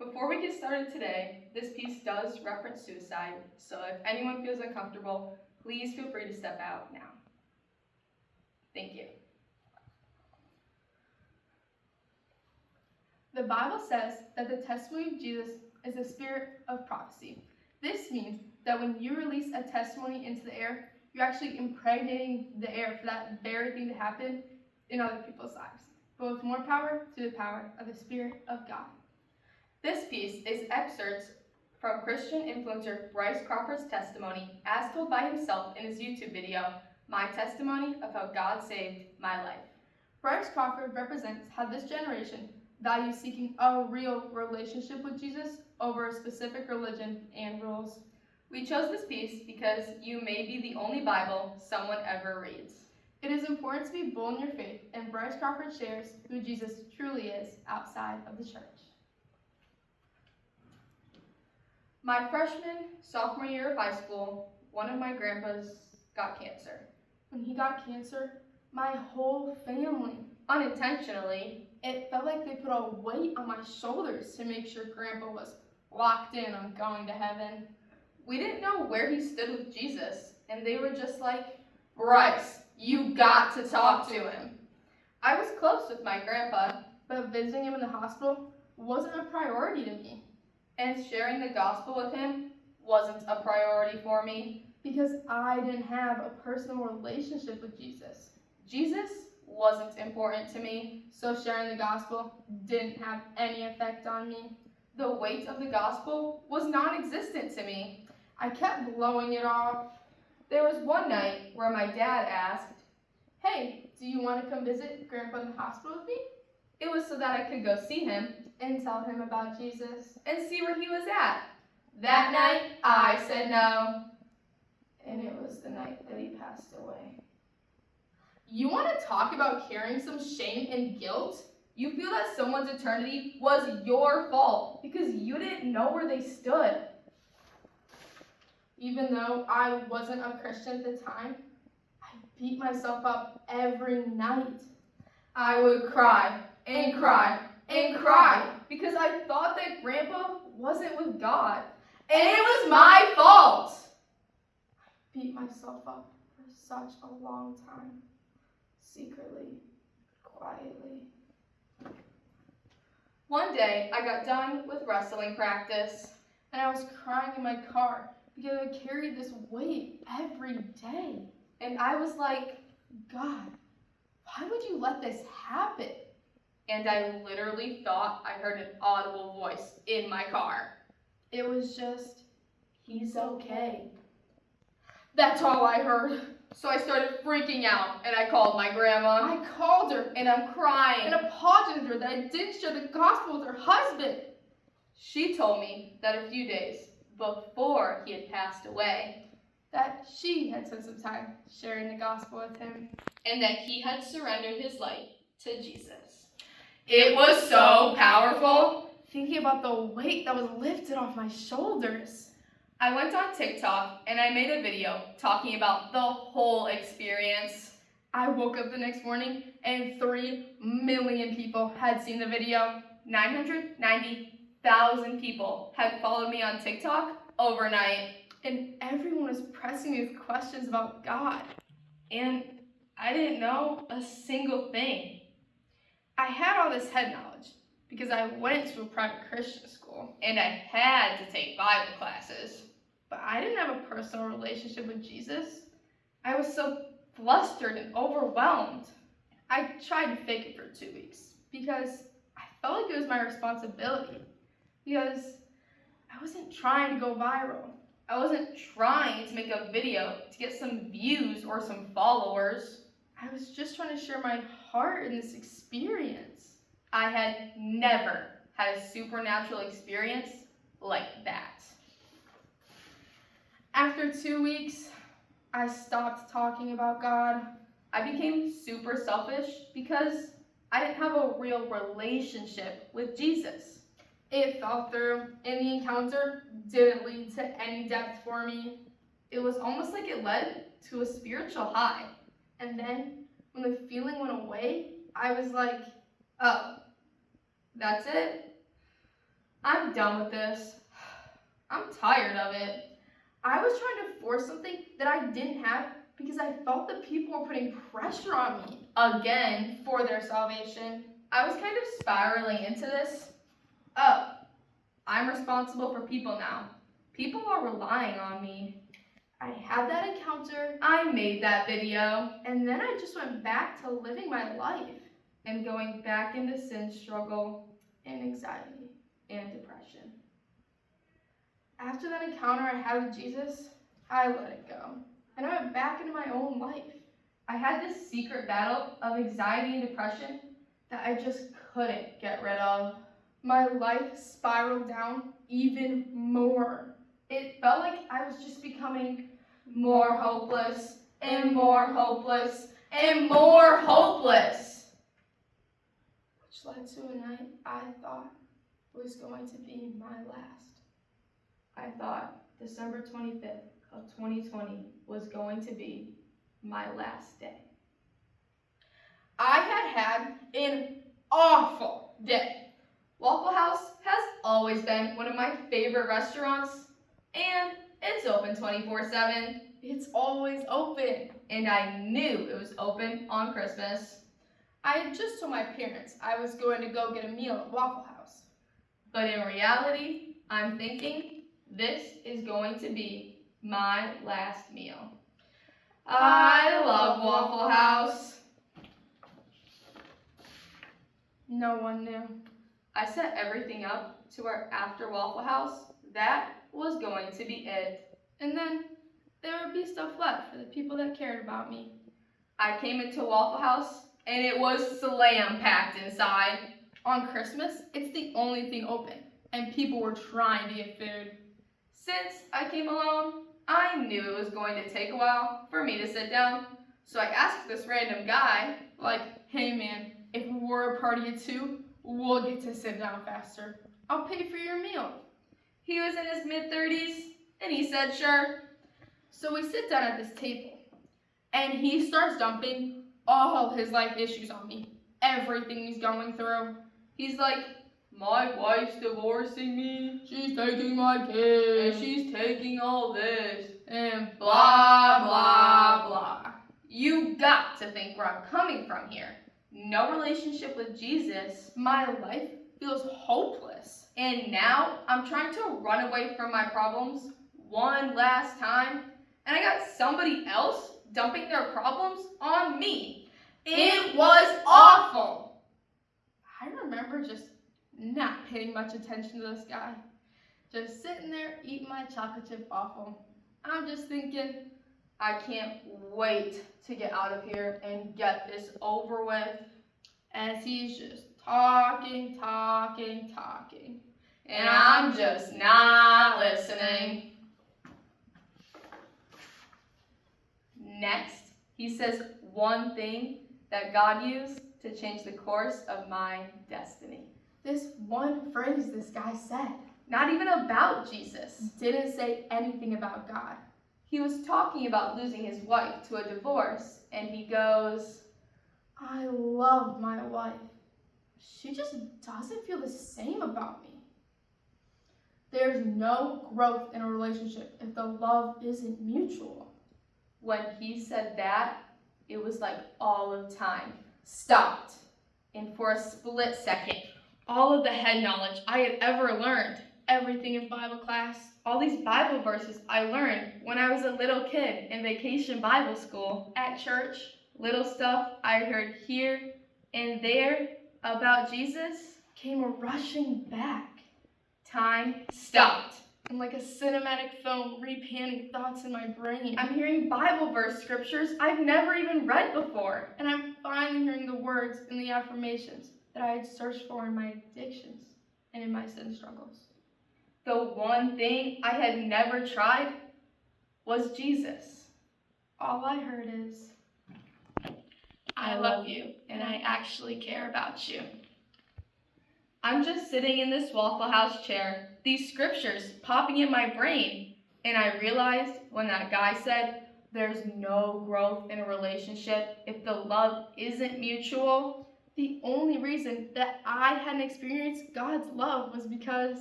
Before we get started today, this piece does reference suicide, so if anyone feels uncomfortable, please feel free to step out now. Thank you. The Bible says that the testimony of Jesus is the spirit of prophecy. This means that when you release a testimony into the air, you're actually impregnating the air for that very thing to happen in other people's lives, but with more power through the power of the Spirit of God. This piece is excerpts from Christian influencer Bryce Crawford's testimony as told by himself in his YouTube video, My Testimony of How God Saved My Life. Bryce Crawford represents how this generation values seeking a real relationship with Jesus over a specific religion and rules. We chose this piece because you may be the only Bible someone ever reads. It is important to be bold in your faith, and Bryce Crawford shares who Jesus truly is outside of the church. My sophomore year of high school, one of my grandpas got cancer. When he got cancer, my whole family, unintentionally, it felt like they put a weight on my shoulders to make sure Grandpa was locked in on going to heaven. We didn't know where he stood with Jesus, and they were just like, Bryce, you got to talk to him. I was close with my grandpa, but visiting him in the hospital wasn't a priority to me. And sharing the gospel with him wasn't a priority for me because I didn't have a personal relationship with Jesus. Jesus wasn't important to me, so sharing the gospel didn't have any effect on me. The weight of the gospel was non-existent to me. I kept blowing it off. There was one night where my dad asked, Hey, do you want to come visit Grandpa in the hospital with me? It was so that I could go see him and tell him about Jesus and see where he was at. That night, I said no. And it was the night that he passed away. You want to talk about carrying some shame and guilt? You feel that someone's eternity was your fault because you didn't know where they stood. Even though I wasn't a Christian at the time, I beat myself up every night. I would cry and cry and cry because I thought that Grandpa wasn't with God, and it was my fault. I beat myself up for such a long time, secretly, quietly. One day, I got done with wrestling practice, and I was crying in my car because I carried this weight every day. And I was like, God, why would you let this happen? And I literally thought I heard an audible voice in my car. It was just, he's okay. That's all I heard. So I started freaking out, and I called my grandma. I called her, and I'm crying, and apologized to her that I didn't share the gospel with her husband. She told me that a few days before he had passed away, that she had spent some time sharing the gospel with him, and that he had surrendered his life to Jesus. It was so powerful, thinking about the weight that was lifted off my shoulders. I went on TikTok and I made a video talking about the whole experience. I woke up the next morning and 3 million people had seen the video. 990,000 people had followed me on TikTok overnight. And everyone was pressing me with questions about God. And I didn't know a single thing. I had all this head knowledge because I went to a private Christian school and I had to take Bible classes. But I didn't have a personal relationship with Jesus. I was so flustered and overwhelmed. I tried to fake it for 2 weeks because I felt like it was my responsibility. Because I wasn't trying to go viral. I wasn't trying to make a video to get some views or some followers. I was just trying to share my heart in this experience. I had never had a supernatural experience like that. After 2 weeks, I stopped talking about God. I became super selfish because I didn't have a real relationship with Jesus. It fell through, and the encounter didn't lead to any depth for me. It was almost like it led to a spiritual high. And then, when the feeling went away, I was like, oh, that's it? I'm done with this. I'm tired of it. I was trying to force something that I didn't have because I felt that people were putting pressure on me again for their salvation. I was kind of spiraling into this. Oh, I'm responsible for people now. People are relying on me. I had that encounter. I made that video. And then I just went back to living my life and going back into sin struggle and anxiety and depression. After that encounter I had with Jesus, I let it go. And I went back into my own life. I had this secret battle of anxiety and depression that I just couldn't get rid of. My life spiraled down even more. It felt like I was just becoming more hopeless and more hopeless and more hopeless. Which led to a night I thought was going to be my last. I thought December 25th of 2020 was going to be my last day. I had an awful day. Waffle House has always been one of my favorite restaurants, and it's open 24/7. It's always open, and I knew it was open on Christmas. I had just told my parents I was going to go get a meal at Waffle House. But in reality, I'm thinking this is going to be my last meal. I love Waffle House. No one knew. I set everything up to where after Waffle House, that was going to be it. And then there would be stuff left for the people that cared about me. I came into Waffle House and it was slam-packed inside. On Christmas, it's the only thing open, and people were trying to get food. Since I came alone, I knew it was going to take a while for me to sit down. So I asked this random guy, like, hey man, if we're a party of two, we'll get to sit down faster. I'll pay for your meal. He was in his mid-30s, and he said sure. So we sit down at this table, and he starts dumping all his life issues on me, everything he's going through. He's like, my wife's divorcing me, she's taking my kids, and she's taking all this, and blah, blah, blah. You got to think where I'm coming from here. No relationship with Jesus. My life feels hopeless. And now I'm trying to run away from my problems one last time, and I got somebody else dumping their problems on me. It was awful. I remember just not paying much attention to this guy. Just sitting there eating my chocolate chip waffle. I'm just thinking, I can't wait to get out of here and get this over with. As he's just talking. And I'm just not listening. Next, he says one thing that God used to change the course of my destiny. This one phrase this guy said, not even about Jesus, didn't say anything about God. He was talking about losing his wife to a divorce, and he goes, I love my wife. She just doesn't feel the same about me. There's no growth in a relationship if the love isn't mutual. When he said that, it was like all of time stopped. And for a split second, all of the head knowledge I had ever learned, everything in Bible class, all these Bible verses I learned when I was a little kid in vacation Bible school, at church, little stuff I heard here and there about Jesus came rushing back. Time stopped. And like a cinematic film, repanning thoughts in my brain. I'm hearing Bible verse scriptures I've never even read before. And I'm finally hearing the words and the affirmations that I had searched for in my addictions and in my sin struggles. The one thing I had never tried was Jesus. All I heard is, I love you, and I actually care about you. I'm just sitting in this Waffle House chair, these scriptures popping in my brain, and I realized when that guy said, there's no growth in a relationship if the love isn't mutual, The only reason that I hadn't experienced God's love was because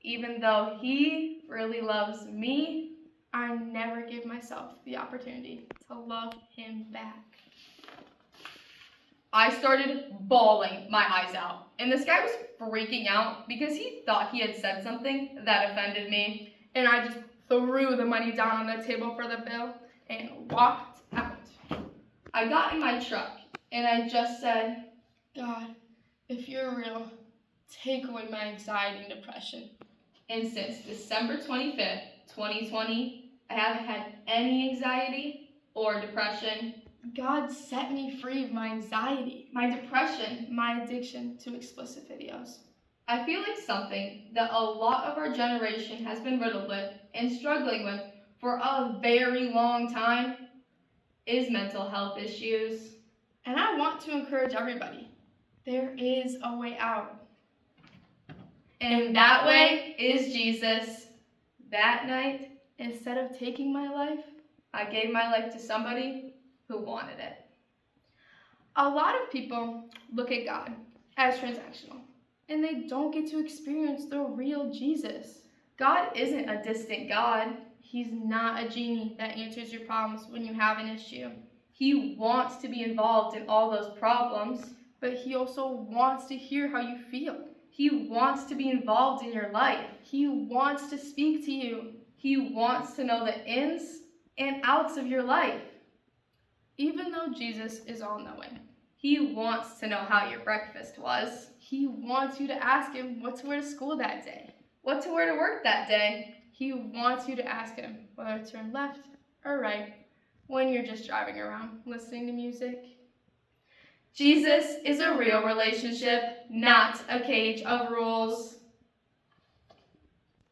even though He really loves me, I never gave myself the opportunity to love Him back. I started bawling my eyes out, and this guy was freaking out because he thought he had said something that offended me, and I just threw the money down on the table for the bill and walked out. I got in my truck, and I just said, God, if you're real, take away my anxiety and depression. And since December 25th, 2020, I haven't had any anxiety or depression. God set me free of my anxiety, my depression, my addiction to explicit videos. I feel like something that a lot of our generation has been riddled with and struggling with for a very long time is mental health issues. And I want to encourage everybody, there is a way out. And that way is Jesus. That night, instead of taking my life, I gave my life to somebody who wanted it. A lot of people look at God as transactional, and they don't get to experience the real Jesus. God isn't a distant God. He's not a genie that answers your problems when you have an issue. He wants to be involved in all those problems, but He also wants to hear how you feel. He wants to be involved in your life. He wants to speak to you. He wants to know the ins and outs of your life. Even though Jesus is all-knowing, He wants to know how your breakfast was. He wants you to ask Him what to wear to school that day, what to wear to work that day. He wants you to ask Him whether to turn left or right when you're just driving around listening to music. Jesus is a real relationship, not a cage of rules.